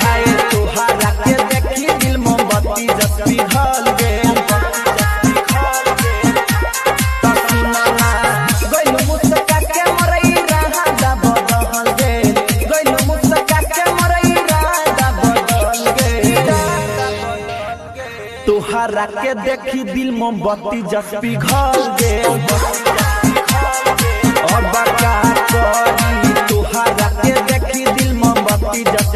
हाय तोहरा के देखी दिल मोमबत्ती जस पिघल गेल। तो सुना ना गइलो मुस्का के मरई राधा बदल गेल, गइलो मुस्का के मरई राधा बदल गेल। तोहरा के देखी दिल मोमबत्ती जस पिघल गेल। अब का करी तोहरा के देखी दिल मोमबत्ती जस